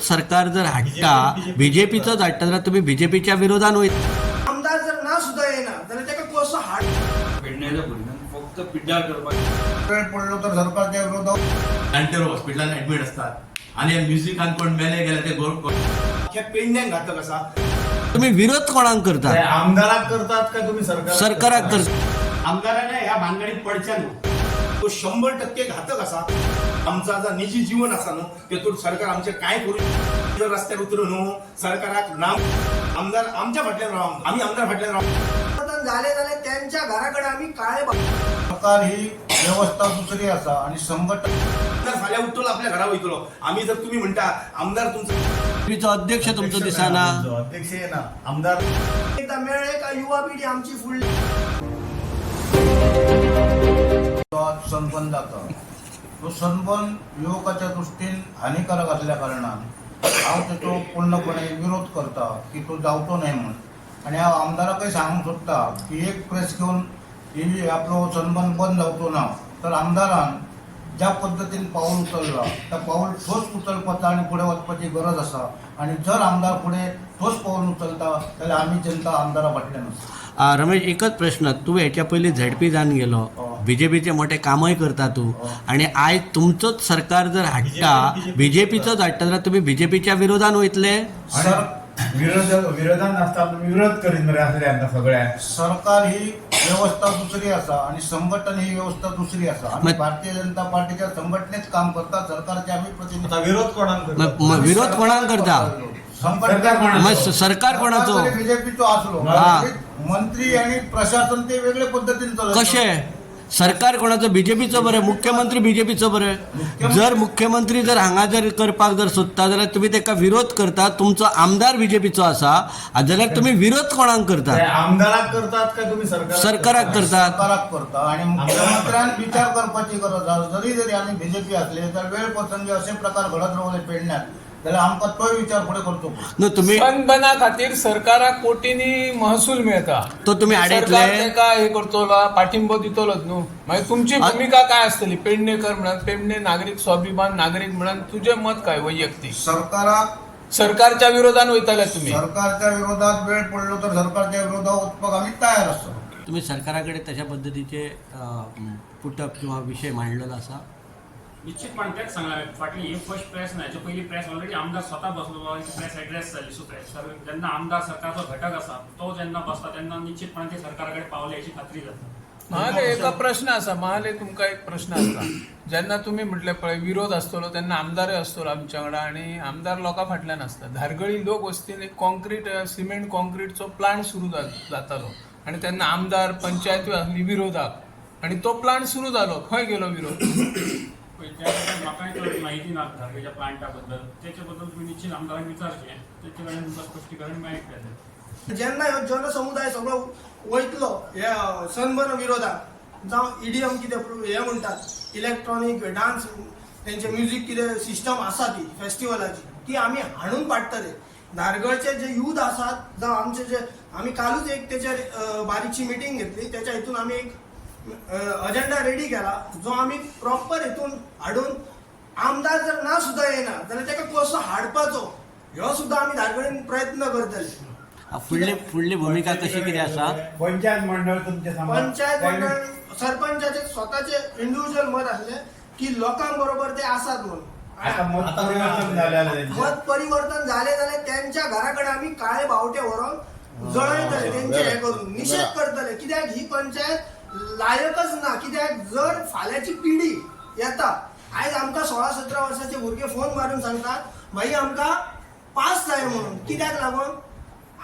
सरकार जर हाडटा बीजेपीचोच हाडटा जाल्यार तुम्ही बीजेपीच्या विरोधान वयता. आमदार जर ना सुद्धा येना जाल्यार तेका कसो हाड पेडण्याच्या भुरग्यांक फक्त पिड्ड्यार करपाक वेळ पडलो तर सरकारच्या विरोधात जाणटे हॉस्पिटलान ऍडमिट असतात आणि म्युझिकान कोण मेले गेले ते हे पेडण्याक घातक आसा. तुम्ही विरोध कोणाक करता? आमदाराक करतात का तुम्ही सरकाराक करता. आमदाराने ह्या भानगडीत पडच्या न्हू. तो 100% घातक आसा. आमचा जो निजी जीवन आसा न्हू तेतून सरकार आमचे काय करू जर रस्त्यार उतरून न्हू सरकाराक नाम आमदार आमच्या फाटल्यान राव आम्ही आमदार फाटल्यान राव झाले जाल्यार त्यांच्या घराकडे आम्ही काळे सरकार ही व्यवस्था दुसरी असा आणि संघटन आमदार फाल्यां उठलो आपल्या घरा वयतलो. आम्ही जर तुम्ही म्हणता आमदार तुमचं बीजेपीचो अध्यक्ष तुमचो दिसाना. अध्यक्ष ना आमदार एकदा मेळ्ळे का युवा पिढी आमची फुडली सनबन जाता तो सनबन युवकाच्या दृष्टीन हानिकारक असल्या कारणान हांव तेचो पूर्णपणे विरोध करता की तो जावचो न्हय म्हणून. आणि हांव आमदाराकय सांगूंक सोदता की एक प्रेस घेवन ही आपलो सनबन बंद जावचो ना तर आमदारान ज्या पद्दतीन पाऊल उचलला त्या पाऊल ठोस उचलपाचा आणि पुढे वचपाची गरज आसा. आणि जर आमदार पुढे ठोस पाऊल उचलता जाल्यार आमी जनता आमदारा फाटल्यान आसा. रमेश, एकच प्रश्न, तू हेच्या पयलीं झेडपी जावन गेलो, बीजेपीचे मोठे कामय करता तू, आणि आयज तुमचोच सरकार जर हाडटा बीजेपीचोच हाडटा जाल्यार तुम्ही बीजेपीच्या विरोधान वयतले? विरोधात असता विरोध करीन बरे असले आमकां सगळ्यांक. सरकार ही व्यवस्था दुसरी असा आणि संघटन ही व्यवस्था दुसरी असा. आम्ही भारतीय जनता पार्टीच्या संघटनेत काम करता. सरकारचे आम्ही प्रतिनिधी. विरोध कोणाक विरोध कोणाक करता? सरकार कोणाचो? बीजेपीचो असलो मंत्री आणि प्रशासन ते वेगळे पद्धतीने चालत. कशे सरकार कोणाचो? बीजेपीचो बरे, मुख्यमंत्री बीजेपीचो बरे. जर मुख्यमंत्री जर हांगा जर करपाक जर सोदता जाल्यार तुम्ही तेका विरोध करता. तुमचो आमदार बीजेपीचो आसा जाल्यार तुम्ही विरोध कोणाक करता? आमदाराक करतात का तुम्ही सरकाराक करता? सरकाराक करता. आणि मुख्यमंत्र्यान विचार करपाची गरज आसा. जरी आम्ही बीजेपी असले तर वेळ प्रसंगी असे प्रकार घडत रावले पेडण्यात जाल्यार आमकां तोय विचार फुडें करचो. न्हू तुम्ही सनबना खातीर सरकाराक कोटींनी महसूल मेळटा तो तुम्ही आडयतले? सरकार तेका हे करतलो, पाठिंबो दितलोच न्हू. मागीर तुमची भूमिका काय आसतली पेडणेकर म्हणून, पेडणे नागरीक स्वाभिमान नागरीक म्हणून तुझे मत काय वैयक्तिक? सरकारच्या विरोधान वयतले तुम्ही? सरकारच्या विरोधात वेळ पडलो तर सरकारच्या विरोधात वचपाक आम्ही तयार आसा. तुम्ही सरकाराकडे तशा पद्धतीचे पुटअप किंवा विषय मांडलेला असा? निश्चितपणे तेच सांगला फाटली ही फर्स्ट प्रेस ना हेच्या पयली प्रेस ऑलरेडी आमदार स्वतः बसलो प्रेस एड्रेस जाली. सो प्रेस जेन्ना आमदार सरकारचो घटक आसा तो जेन्ना बसता तेन्ना निश्चितपणे ते सरकाराकडे पावले याची खात्री जाता. महाले एका प्रश्न आसा, महाले तुमकां एक प्रश्न आसा. जेन्ना तुम्ही म्हटले पळय विरोध आसतलो तेन्ना आमदारय आसतलो आमच्या वांगडा, आणि आमदार लोकां फाटल्यान आसता. धारगळी लोक वस्तीन एक कॉन्क्रीट सिमेंट कॉन्क्रीटचो प्लांट सुरू जातालो आणि तेन्ना आमदार पंचायत आसली विरोधाक, आणि तो प्लांट सुरू जालो. खंय गेलो विरोध? म्हाका चड माहिती ना धारगळीच्या प्लांटा बद्दल. त्याच्या बद्दल तुम्ही निश्चित आमदारांक विचारचे, त्याच्या वेळार तुमकां स्पश्टीकरण मेळटलें. जेन्ना ह्यो जनसमुदाय सगळो वयतलो ह्या सनबन विरोधात जावं ईडीएम कितें हे म्हणटात इलेक्ट्रॉनीक डान्स तेंचे म्युझिक कितें सिस्टम आसा ती फेस्टिवलाची ती आमी हाडून पाडटले. धारगळचे जे यूथ आसात जावं आमचे जे आमी कालूच एक तेचेर बारीकशी मिटींग घेतली. त्याच्या हितून आमी एक अजेंडा रेडी केला जो आम्ही प्रॉपर हितून हाडून आमदार जर ना सुद्धा येना जाल्यार तेका कसो हाडपाचो ह्यो सुद्धा आमी धारगळीन प्रयत्न करतले. फुडली भूमिका कशी कितें आसा? पंचायत मंडळ तुमचे पंचायत मंडळ सरपंचाचे स्वताचे इंडिव्हिज्युअल मत आसले की लोकांबरोबर ते आसात म्हणून. मत परिवर्तन झाले जाल्यार त्यांच्या घराकडे आम्ही काळे बावटे व्हरून जळयतले, त्यांचे हे करून निषेध करतले. कित्याक ही पंचायत लायकच ना. कित्याक जर फाल्याची पिढी येता आयज आमकां 16-17 वर्साचे भुरगे फोन मारून सांगतात भाई आमकां पास जाय म्हणून. कित्याक लागून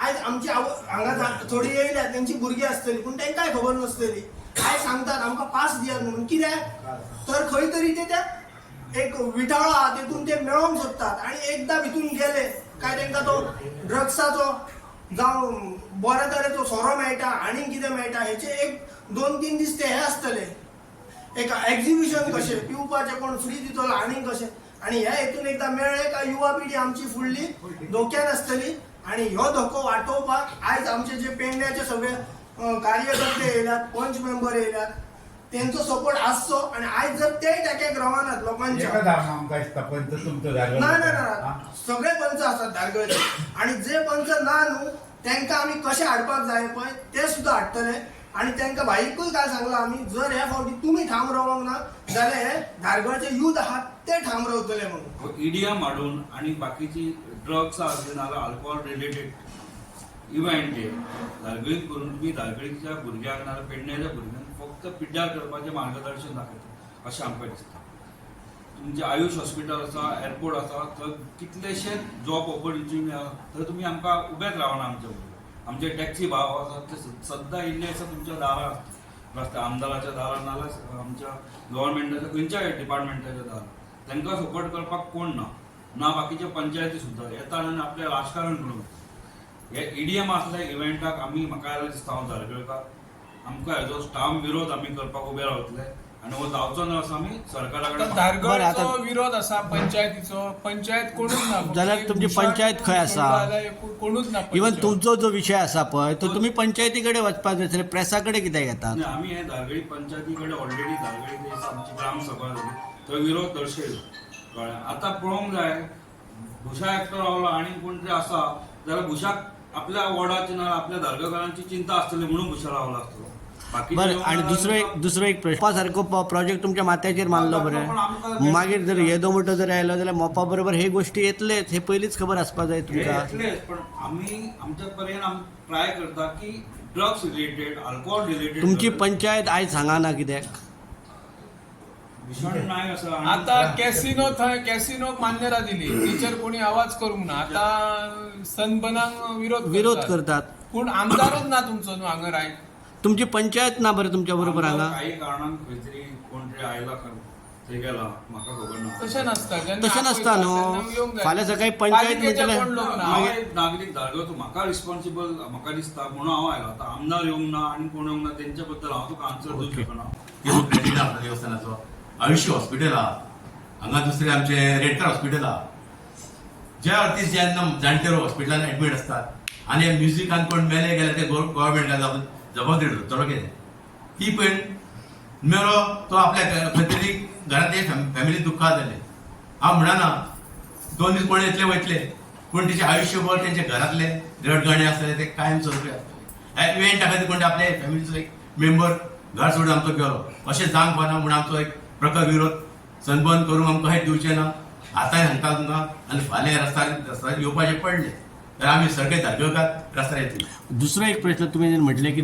आयज आमची हांगा थोडी येयल्या तेंची भुरगीं आसतली पूण तेंकांय खबर नासतली. आयज सांगतात आमकां पास दियात म्हणून. कित्याक तर खंय तरी ते एक विटाळो आहा तेतून ते मेळोंक सोदतात, आणि एकदा भितून गेले काय तेंकां तो ड्रग्साचो जावं बऱ्या तरेचो सोरो मेळटा आनी कितें मेळटा हेचे एक 2-3 दीस ते हे आसतले एक एक्झिबिशन कशें पिवपाचें कोण फ्री दितलो आनी कशें. आणि ह्या हेतून एकदा मेळ्ळे का युवा पिढी आमची फुडली धोक्यान आसतली. आणि ह्यो धोको वाटोवपाक आयज आमचे जे पेडण्याचे सगळे कार्यकर्ते येयल्यात, पंच मेंबर येयल्यात, त्यांचो सपोर्ट असतो आणि आयज जर ते टॅक्याक रवानात लोकांच्या एकच आमकां दिसता पंच तुमचो जागो ना ना ना सगळे पंच असतात धारगळचे आणि जे पंच ना न्हू त्यांना आम्ही कसे हाडपाक जाय पळय ते सुद्धा हाडटले आणि त्यांना भाईकूय काय सांगला आम्ही जर ह्या फावटी तुम्ही ठाम रावंक ना जाल्यार हे धारगळचे युथ आहात ते ठाम रावतले म्हणून ईडीएम हाडून आणि बाकीची ड्रग्स आसले नाल्यार अल्कोहोल रिलेटेड इव्हेंट धारगळीत करून तुम्ही धारगळीच्या भुरग्यांक नाल्यार पेडण्याच्या भुरग्यांक फक्त पिड्ड्यार करपाचें मार्गदर्शन दाखयता अशें आमकां दिसता. तुमचे आयुष हॉस्पिटल आसा एअरपोर्ट आसा थंय कितलेशेच जॉब ऑपॉर्च्युनिटी आसा थंय तुमी आमकां उबेच रावना आमच्या बरोबर. आमचे टॅक्सी भाव आसात ते सद्दां इल्ले आसा तुमच्या दारार रस्त्या आमदाराच्या दारार नाल्यार आमच्या गव्हर्मेंटाच्या खंयच्याय डिपार्टमेंटाच्या दारार तांकां सपोर्ट करपाक कोण ना बाकीचे पंचायती सुद्दां येतात आनी आपलें राजकारण करून हे ईडीएम आसल्या इव्हेंटाक आमी म्हाका दिसता हांव धारगळकार आमकां हेजो स्टाम विरोध आमी करपाक उबे रावतले आणि हो जावचो ना असं आम्ही सरकाराकडे धारगळचो विरोध आसा पंचायतीचो पंचायत कोणूच ना जाल्यार तुमची पंचायत खंय आसा? कोणूच ना इवन तुमचो जो विषय आसा पळय तो तुम्ही पंचायती कडेन वचपाक जाय प्रेसा कडेन कित्याक येतात? आम्ही हे धारगळी पंचायती कडेन ऑलरेडी धारगळी आमची ग्रामसभा जाली थंय विरोध दर्शयलो कळ्ळें. आतां पळोवंक जाय भुशा एकटो रावलो आनी कोण तरी आसा जाल्यार भुशाक आपल्या वॉर्डाची ना आपल्या धारगळकारांची चिंता आसतली म्हणून भुशा रावलो आसतलो. बरं आणि दुसरो एक प्रश्न सारको प्रोजेक्ट तुमच्या माथ्याचेर मारलो बरें मागीर जर येदो मोठो जर आयलो जाल्यार मोपा बरोबर हे गोष्टी येतलेच हे पयलींच खबर आसपाक जाय तुमकां. येतलेच पण आम्ही आमच्या पर्यंत आमी ट्राय करता की ड्रग्स रिलेटेड अल्कोहोल रिलेटेड तुमची पंचायत आयज हांगाना कित्याक? भीषण नाही असं आता कॅसिनो थंय कॅसिनोक मान्यता दिली टीचर कोणी आवाज करूंक ना आता सनबनाक विरोध करतात पूण आमदारच ना तुमचो न्हू हांगा राय तुमची पंचायत ना बरं तुमच्या बरोबर हांगा? काही कारणान खंय तरी कोण तरी आयला थंय गेला म्हाका खबर ना. तशें नासता तशें नसता न्हू फाल्यां सकाळी पंचायत म्हणटले हांव एक नागरीक धारगळचो म्हाका रिस्पॉन्सिबल म्हाका दिसता म्हणून हांव आयला आतां आमदार येवंक ना आनी कोण येवंक ना तेंच्या बद्दल हांव तुका आन्सर दिवंक शकना. प्रेसिडेंट आपल्या देवस्थानाचो आयुष्य हॉस्पिटल आहा हांगा दुसरे आमचे रेडकर हॉस्पिटल आहा ज्या अर्थीस जेन्ना जाणटे हॉस्पिटलान एडमीट असतात आनी म्युझिकान कोण मेले गेले ते गव्हर्मेंटान जबाबदारी धरतलो कितें ती पण मेलो तो आपल्या खंय तरी घरांतले फॅमिली दुख्खात जाले. हांव म्हणना 2 दीस कोण येतले वयतले पूण तेचे आयुष्यभर तेंचे घरांतले रडगाणे आसतले ते कायम स्वरुपी आसतले. ह्या इव्हेंटा खातीर कोण आपले फॅमिलीचो एक मेंबर घर सोडून आमचो गेलो अशें जावंक पावना म्हणून आमचो एक प्रखर विरोध सनबर्न करूंक आमकां हें दिवचें ना. आतांय सांगता तुमकां आनी फाल्यां रस्त्यार येवपाचें पडलें तर आमी सगळे धारगळकार रस्त्यार येतले. दुसरो एक प्रश्न तुमी म्हटले की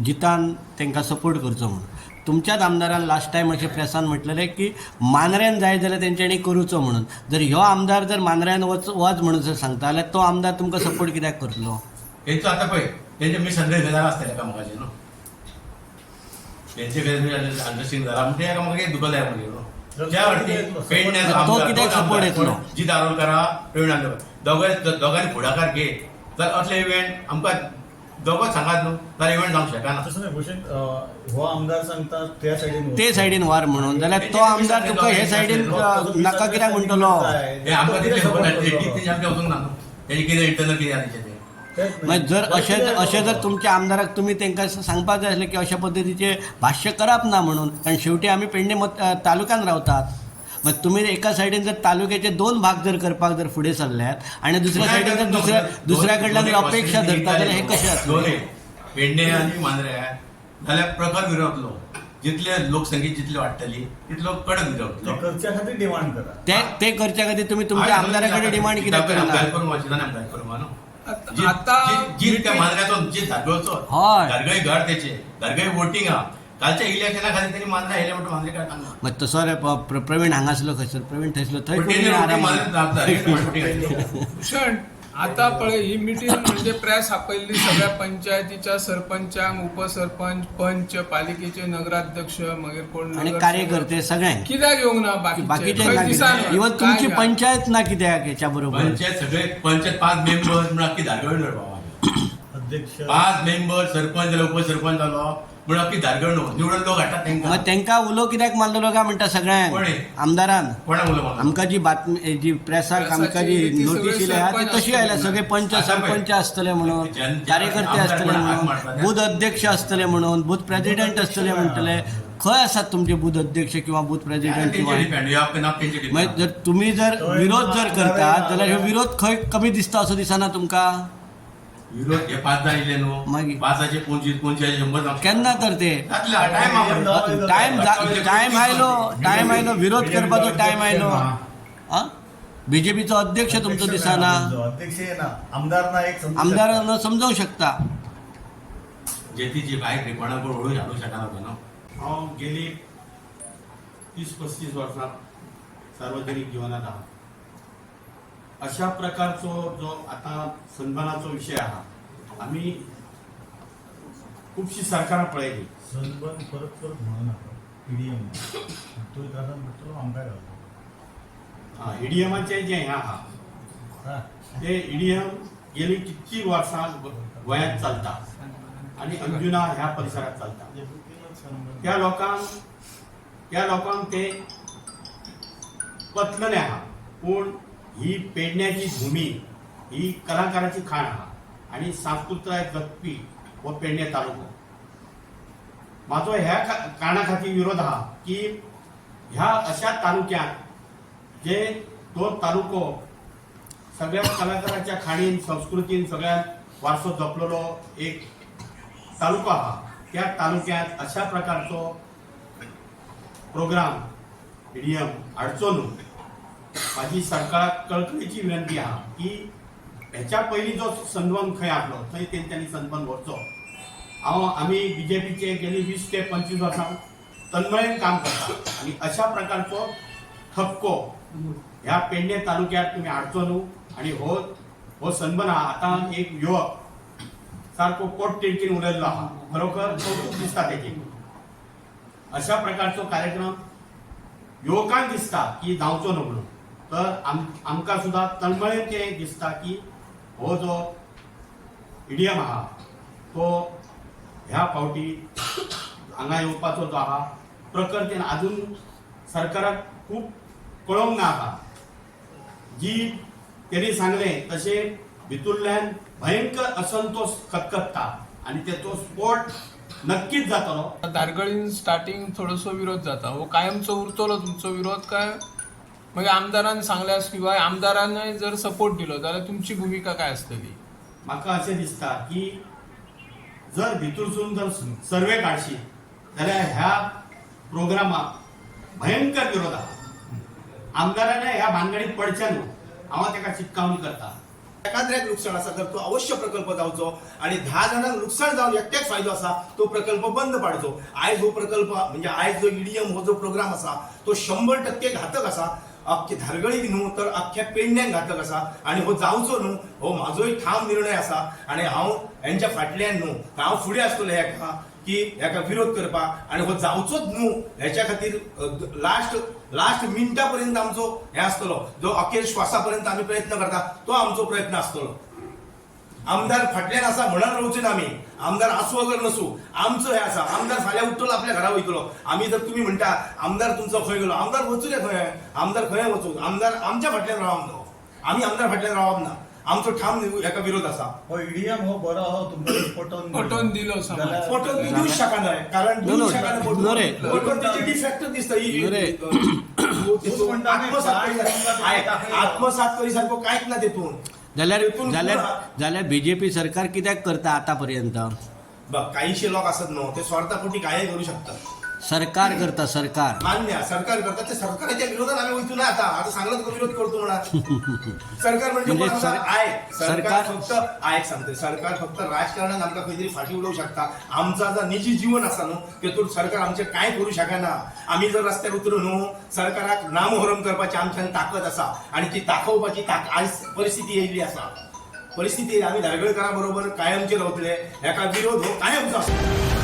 जितान तांकां सपोर्ट करचो म्हणून तुमच्याच आमदारान लास्ट टायम अशें प्रेसान म्हटलेलें की मांद्र्यान जाय जाल्यार तेंच्यांनी करूचो म्हणून. जर ह्यो आमदार जर मांद्र्यान वच म्हणून जर सांगता जाल्यार तो आमदार तुमकां सपोर्ट कित्याक करतलो? तेंचो आतां पळय तेंचे मी सगळे गजाल आसतले एकामेकाचे न्हू तेंचे अंडरस्टँडिंग जाला म्हणजे एकामेकाक एक दुखो जाय म्हणजे ज्या फावटी पेडण्याचो जी दारोलकारा प्रवीण दोगांनी फुडाकार घे जाल्यार असले इव्हेंट आमकां दोगोच सांगात न्हू जाल्यार इव्हेंट जावंक शकना. तसं नाही भूषण हो आमदार सांगता त्या सायडीन ते सायडीन व्हर म्हणून जाल्यार तो आमदार तुका हे सायडीन नाका कित्याक म्हणटलो? हे आमकां तितलें खबर ना ती आमकां वचूंक ना तेंचे कितें इंटरनल कितें आहा तेंचें मागीर जर अशें जर तुमच्या आमदाराक तुमी तांकां सांगपाक जाय आसलें की अशा पद्दतीचें भाश्य करप ना म्हणून कारण शेवटी आमी पेडणे तालुक्यान रावतात. मग तुम्ही एका सायडीन जर तालुक्याचे 2 भाग जर करपाक जर फुडें सरल्यात आणि दुसऱ्या सायडीन जर दुसऱ्या कडल्यान अपेक्षा धरता जाल्यार हे कशें जातलें? पेडणे आनी मांद्र्या जाल्यार प्रखर विरोधलो जितले लोकसंख्या जितली वाडटली तितलो कडक विरोधलो करच्या खातीर डिमांड करा. ते करच्या खातीर तुम्ही तुमच्या आमदारा कडेन डिमांड कित्याक करना? करूंक वचना आमदार करूंक न्हू आता जी त्या मांद्र्याचो जी धारगळचो हय. धारगळी घर तेचे धारगळी वोटिंग आहा कालच्या इलेक्शना खातीर तेणी मांद्रा हेले म्हणून मांद्रे काडटा. मग तसो रे प्रवीण हांगासलो खंयसर प्रवीण थंयसलो थंय कोणी आराम भूषण आता पळय ही मिटींग म्हणजे प्रेस आपयल्ली सगळ्या पंचायतीच्या सरपंचांक उपसरपंच पंच पालिकेचे नगराध्यक्ष मागीर कोण आणि कार्यकर्ते सगळ्यांक कित्याक येवंक ना बाकीचे इवन तुमची पंचायत ना कित्याक हेच्या बरोबर? पंचायत सगळे पंचायत 5 मेंबर म्हणून अख्खी धारगळ लढवा अध्यक्ष 5 मेंबर सरपंच जालो उपसरपंच जालो म्हणून अख्खी धारगळ निवडून लोक हाडटात तेंकां. मग तांकां उलो कित्याक मारलेलो काय म्हणटा सगळ्यांक आमदारान? कोणाक उलो मारलो? आमकां जी बातमी जी प्रेसाक आमकां जी नोटीस येयल्या ती तशी आयल्या सगळे पंच सरपंच आसतले म्हणून कार्यकर्ते आसतले म्हणून बूथ अध्यक्ष आसतले म्हणून बूथ प्रेसिडेंट आसतले म्हणटले खंय आसात तुमचे बूथ अध्यक्ष किंवा बूथ प्रेसिडेंट किंवा depend you have to not change मागीर जर तुम्ही जर विरोध जर करतात जाल्यार ह्यो विरोध खंय कमी दिसता असो दिसना तुमकां विरोध हे 5 जायले न्हू मागीर? 5चे 25 100 जावं केन्ना तर ते टायम आयलो विरोध करपाचो टायम आयलो बीजेपीचो अध्यक्ष तुमचो दिसना अध्यक्ष ना आमदारांना एक आमदारांना समजावंक शकता जे ती जी बायक कोणाकडे ओळख हाडूंक शकना न्हू हांव गेली 30-35 वर्सां सार्वजनीक जिवनात आहा. अशा प्रकारचो जो आता सन्मानाचो विषय आहा आमी खुबशीं सरकारां पळयली. सनबर्न परत म्हणू नका ईडीएम तो म्हटलो आमकां ईडीएमाचें जें हें आहा ते ईडीएम गेली कितकी वर्सां गोंयांत चलता आनी अंजुना ह्या परिसरात चलता. त्या लोकांक ते पतलेले आहा पूण ही पेडण्याची भूमी ही कलाकाराची खाण आहा आनी सांस्कृताय जगपी हो पेडणे तालुको. म्हाजो ह्या कारणा खातीर विरोध आहा की ह्या अशा तालुक्यांत जे तो तालुको सगळ्या कलाकाराच्या खाणीन संस्कृतीन सगळ्यात वारसो जपलेलो एक तालुको आहा. त्या तालुक्यांत अशा प्रकारचो प्रोग्राम ईडीएम हाडचो न्हू. माझी सरकाराक कळकळीची विनंती आहा की हेच्या पयलीं जो सनबर्न खंय आसलो थंय तेंच्यांनी सनबर्न व्हरचो. आमी बीजेपीचे गेली 20 ते 25 वर्सां तन्मयेन काम करता आनी अशा प्रकारचो ठपको ह्या पेडणे तालुक्यात तुमी हाडचो न्हू. आनी हो सनबर्न आहा आतां एक युवक सारको पोट तिडकीन उलयल्लो आहा खरोखर कौतूक दिसता तेची. अशा प्रकारचो कार्यक्रम युवकांक दिसता की जावचो न्हू म्हणून तर आमकां सुद्दां तळमळेन तें दिसता की हो जो ईडीएम आहा तो ह्या फावटी हांगा येवपाचो जो आहा प्रकृतीन आजून सरकाराक खूब कळोवंक ना आहा. जी तेणी सांगलें तशें भितूरल्यान भयंकर असंतोष खतखत्ता आनी तेचो स्फोट नक्कीच जातलो. धारगळीन स्टार्टिंग थोडोसो विरोध जाता हो कायमचो उरतलो तुमचो विरोध काय मागीर आमदारान सांगल्यार किंवा आमदारानय जर सपोर्ट दिलो जाल्यार तुमची भुमिका काय आसतली? म्हाका अशें दिसता की जर भितूरसून जर सर्वे काडशी जाल्यार ह्या प्रोग्रामाक भयंकर विरोध आहा. आमदाराने ह्या भानगडीत पडचे न्हू. हांव ताका चिटकावणी करता. एखाद्याक लुकसाण आसा तर तो अवश्य प्रकल्प जावचो आणि 10 जाणांक लुकसाण जावन एकट्याक फायदो आसा तो प्रकल्प बंद पाडचो. आयज हो प्रकल्प म्हणजे आयज जो ईडीएम हो जो प्रोग्राम आसा तो 100% घातक आसा. अख्ख्या धारगळीक न्हू तर अख्ख्या पेडण्याक घातक आसा आनी हो जावचो न्हू हो म्हाजोय ठाम निर्णय आसा. आनी हांव हेंच्या फाटल्यान न्हू हांव फुडें आसतलो हेका की हेका विरोध करपाक आनी हो जावचोच न्हू हेच्या खातीर लास्ट मिनटा पर्यंत आमचो हे आसतलो जो अखेर श्वासा पर्यंत आमी प्रयत्न करता तो आमचो प्रयत्न आसतलो. आमदार फाटल्यान आसा म्हणून रावचे ना आमी. आमदार आसूं अगर नसू आमचो हे आसा. आमदार फाल्यां उठ्ठलो आपल्या घरा वयतलो. आमी जर तुमी म्हणटा आमदार तुमचो खंय गेलो आमदार वचूं रे खंय आमदार खंय वचूं आमदार आमच्या फाटल्यान रावप आमी आमदार फाटल्यान रावप ना. आमचो ठाम हेका विरोध आसा. हो ईडीएम हो बरो हो तुमकां पटोवन दिलो समाज पटोवन ती दिवूच शकना कारण दिवूच शकना पटोवन तिचे डिफेक्ट दिसता आत्मसात करी सारको कांयच ना तेतून. जाल्यार बीजेपी सरकार कित्याक करता आतापर्यंत? काहीशे लोक असत न्हू ते स्वार्थापोटी काय करू शकतात. सरकार करता सरकार मान्य सरकार करता ते सरकाराच्या विरोधात आम्ही वयतू ना आता सांगलं तो विरोध करतो म्हणा. सरकार म्हणजे सरकार फक्त सांगते सरकार फक्त राजकारणात आमकां खंय तरी फाटी उडोवंक शकता. आमचा जो निजी जीवन आसा न्हू तेतून सरकार आमचे कांय करू शकना. आमी जर रस्त्यार उतरून न्हू सरकाराक नामोहरम करपाची आमच्यान ताकद आसा आनी ती दाखोवपाची आयज परिस्थिती येयल्ली आसा. परिस्थिती आमी धारगळकारा बरोबर कायमचे रावतले. हेका विरोध हो कायमचो आसा.